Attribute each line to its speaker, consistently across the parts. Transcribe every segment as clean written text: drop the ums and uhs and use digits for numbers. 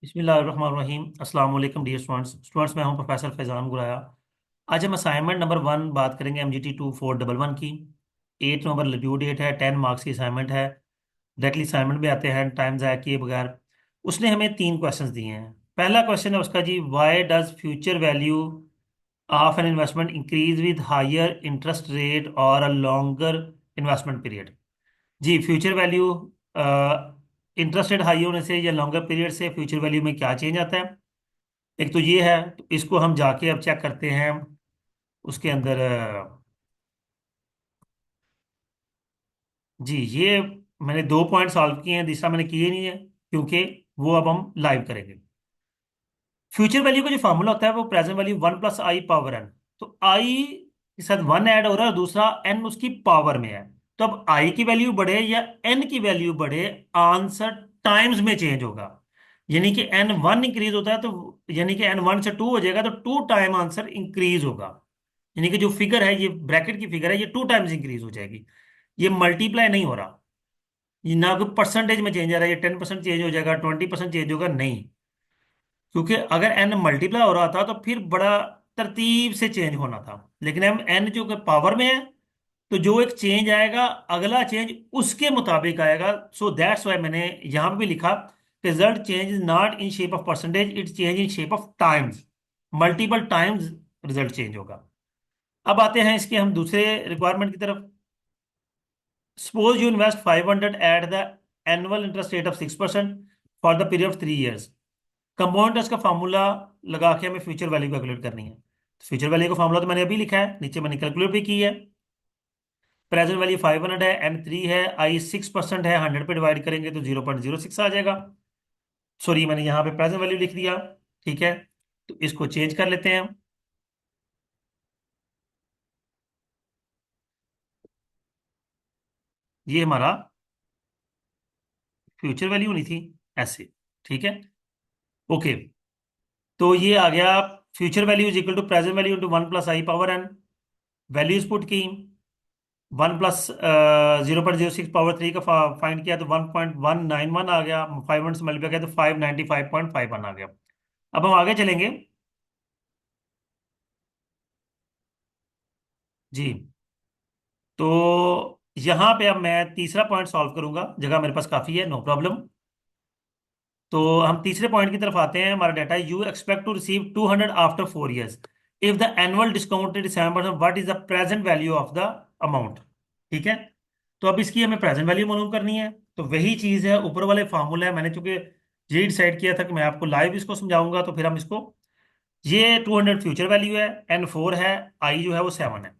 Speaker 1: बिस्मिल्लाहिर्रहमानिर्रहीम। अस्सलाम वालेकुम डियर स्टूडेंट्स, मैं हूं प्रोफेसर फैज़ान गुराया। आज हम असाइनमेंट नंबर 1 बात करेंगे MGT 2411 की। 8 नवंबर ड्यू डेट है, 10 मार्क्स की असाइनमेंट है। डायरेक्टली असाइनमेंट में आते हैं टाइम ज़ाया किए बगैर। उसने हमें 3 क्वेश्चंस दिए हैं। पहला क्वेश्चन है उसका जी, why does future value of an investment increase with higher interest rate और अ लॉन्गर इन्वेस्टमेंट पीरियड। जी, future value interest rate high होने से या लॉन्गर पीरियड से फ्यूचर वैल्यू में क्या चेंज आता है। एक तो ये है, तो इसको हम जाके अब चेक करते हैं उसके अंदर। जी, ये मैंने 2 पॉइंट सॉल्व किए हैं, तीसरा मैंने किए नहीं है क्योंकि वो अब हम लाइव करेंगे। फ्यूचर वैल्यू का जो फॉर्मूला होता है वो present value 1 + i power n। तो आई के साथ 1 ऐड हो रहा है और दूसरा n उसकी पावर में है। तो अब आई की वैल्यू बढ़े या n की वैल्यू बढ़े, आंसर टाइम्स में चेंज होगा। यानी कि n 1 इंक्रीज होता है, तो यानी कि n 1 से 2 हो जाएगा, तो 2 टाइम आंसर इंक्रीज होगा। यानी कि जो फिगर है, ये ब्रैकेट की फिगर है, ये 2 टाइम्स इंक्रीज हो जाएगी। ये मल्टीप्लाई नहीं हो रहा। ये ना कोई परसेंटेज में चेंज आ रहा है, ये 10% चेंज हो जाएगा, 20% चेंज होगा, नहीं। क्योंकि अगर एन मल्टीप्लाई हो रहा था तो फिर बड़ा तरतीब से चेंज होना था, लेकिन हम एन जो कि पावर में है, तो जो एक चेंज आएगा, अगला चेंज उसके मुताबिक आएगा। सो दैट्स वाई मैंने यहां पे भी लिखा, result change is not in shape of percentage, it change in shape of times. Multiple times result change होगा। अब आते हैं इसके हम दूसरे रिक्वायरमेंट की तरफ। Suppose you invest 500 at the annual interest rate of 6% for the period of 3 years. Compound interest का फार्मूला लगा के हमें फ्यूचर वैल्यू कैलकुलेट करनी है। फ्यूचर वैल्यू का फार्मूला तो मैंने अभी लिखा है, नीचे मैंने कैलकुलेट भी की है। प्रेजेंट वैल्यू 500 है, n 3 है, आई 6% है, 100 पे डिवाइड करेंगे तो 0.06 आ जाएगा। सॉरी, मैंने यहाँ पे प्रेजेंट वैल्यू लिख दिया। ठीक है, तो इसको चेंज कर लेते हैं हम। ये हमारा फ्यूचर वैल्यू नहीं थी, ऐसे। ठीक है, ओके। तो ये आ गया, future value is equal to present value into 1 + i power n। Values put की, 1 + 0.06 पावर 3 का फाइंड किया तो 1.191 आ गया। 500 से मल्टीप्लाई किया तो 595.51 आ गया। अब हम आगे चलेंगे। जी, तो यहाँ पे अब मैं तीसरा पॉइंट सॉल्व करूंगा, जगह मेरे पास काफ़ी है, नो प्रॉब्लम। तो हम तीसरे पॉइंट की तरफ आते हैं। हमारा data, you expect to receive 200 after 4 years. If the annual discount is 7%, what is the present value of the amount. ठीक है, तो अब इसकी हमें प्रेजेंट वैल्यू मालूम करनी है। तो वही चीज़ है, ऊपर वाले फार्मूला है। मैंने चूंकि ये डिसाइड किया था कि मैं आपको लाइव इसको समझाऊंगा, तो फिर हम इसको, ये 200 फ्यूचर वैल्यू है, n 4 है, आई जो है वो 7 है।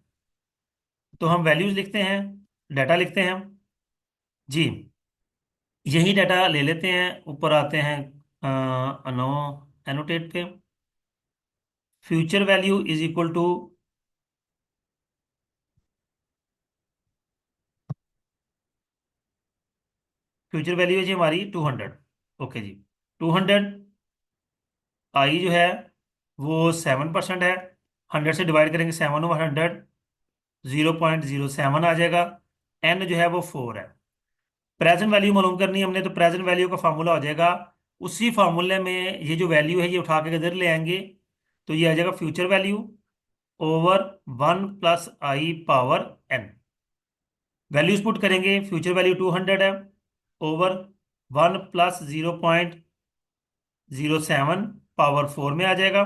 Speaker 1: तो हम वैल्यूज लिखते हैं, डाटा लिखते हैं जी। यही डाटा ले लेते हैं, ऊपर आते हैं अनो एनोटेट पे। Future value is equal to, future value है जी हमारी 200। ओके जी, 200। आई जो है वो 7% है, 100 से डिवाइड करेंगे 7/100, 0.07 आ जाएगा। एन जो है वो 4 है। प्रेजेंट वैल्यू मालूम करनी है हमने, तो प्रेजेंट वैल्यू का फार्मूला हो जाएगा, उसी फार्मूले में ये जो वैल्यू है ये उठा के इधर ले आएंगे। तो ये आ जाएगा future value over 1 + i power n। Values put करेंगे, फ्यूचर वैल्यू 200 है, ओवर 1 + 0.07 पावर 4 में आ जाएगा।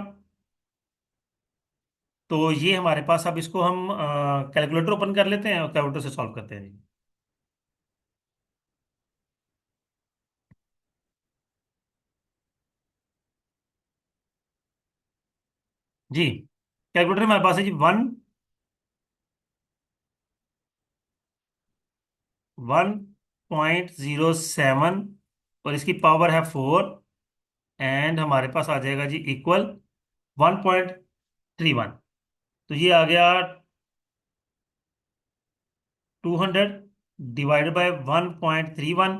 Speaker 1: तो ये हमारे पास, अब इसको हम कैलकुलेटर ओपन कर लेते हैं और कैलकुलेटर से सॉल्व करते हैं जी। जी, कैलकुलेटर हमारे पास है जी, 1.07 और इसकी पावर है 4। एंड हमारे पास आ जाएगा जी इक्वल 1.31। तो ये आ गया 200 डिवाइडेड बाय 1.31।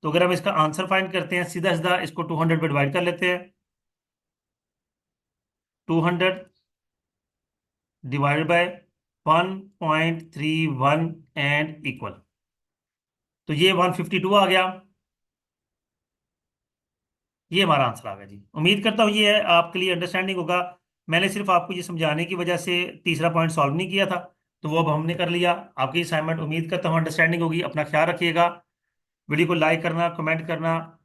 Speaker 1: तो अगर हम इसका आंसर फाइंड करते हैं, सीधा सीधा इसको 200 पे डिवाइड कर लेते हैं। 200 डिवाइडेड बाय 1.31 एंड इक्वल, तो ये 152 आ गया। ये हमारा आंसर आ गया जी। उम्मीद करता हूँ ये है आपके लिए अंडरस्टैंडिंग होगा। मैंने सिर्फ आपको ये समझाने की वजह से तीसरा पॉइंट सॉल्व नहीं किया था, तो वो अब हमने कर लिया। आपकी असाइनमेंट उम्मीद करता हूँ अंडरस्टैंडिंग होगी। अपना ख्याल रखिएगा। वीडियो को लाइक करना, कमेंट करना,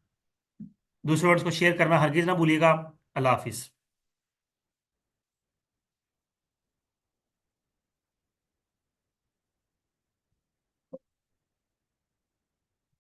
Speaker 1: दूसरे वर्ड्स को शेयर करना हरगिज ना भूलिएगा। अल्लाह हाफिज़।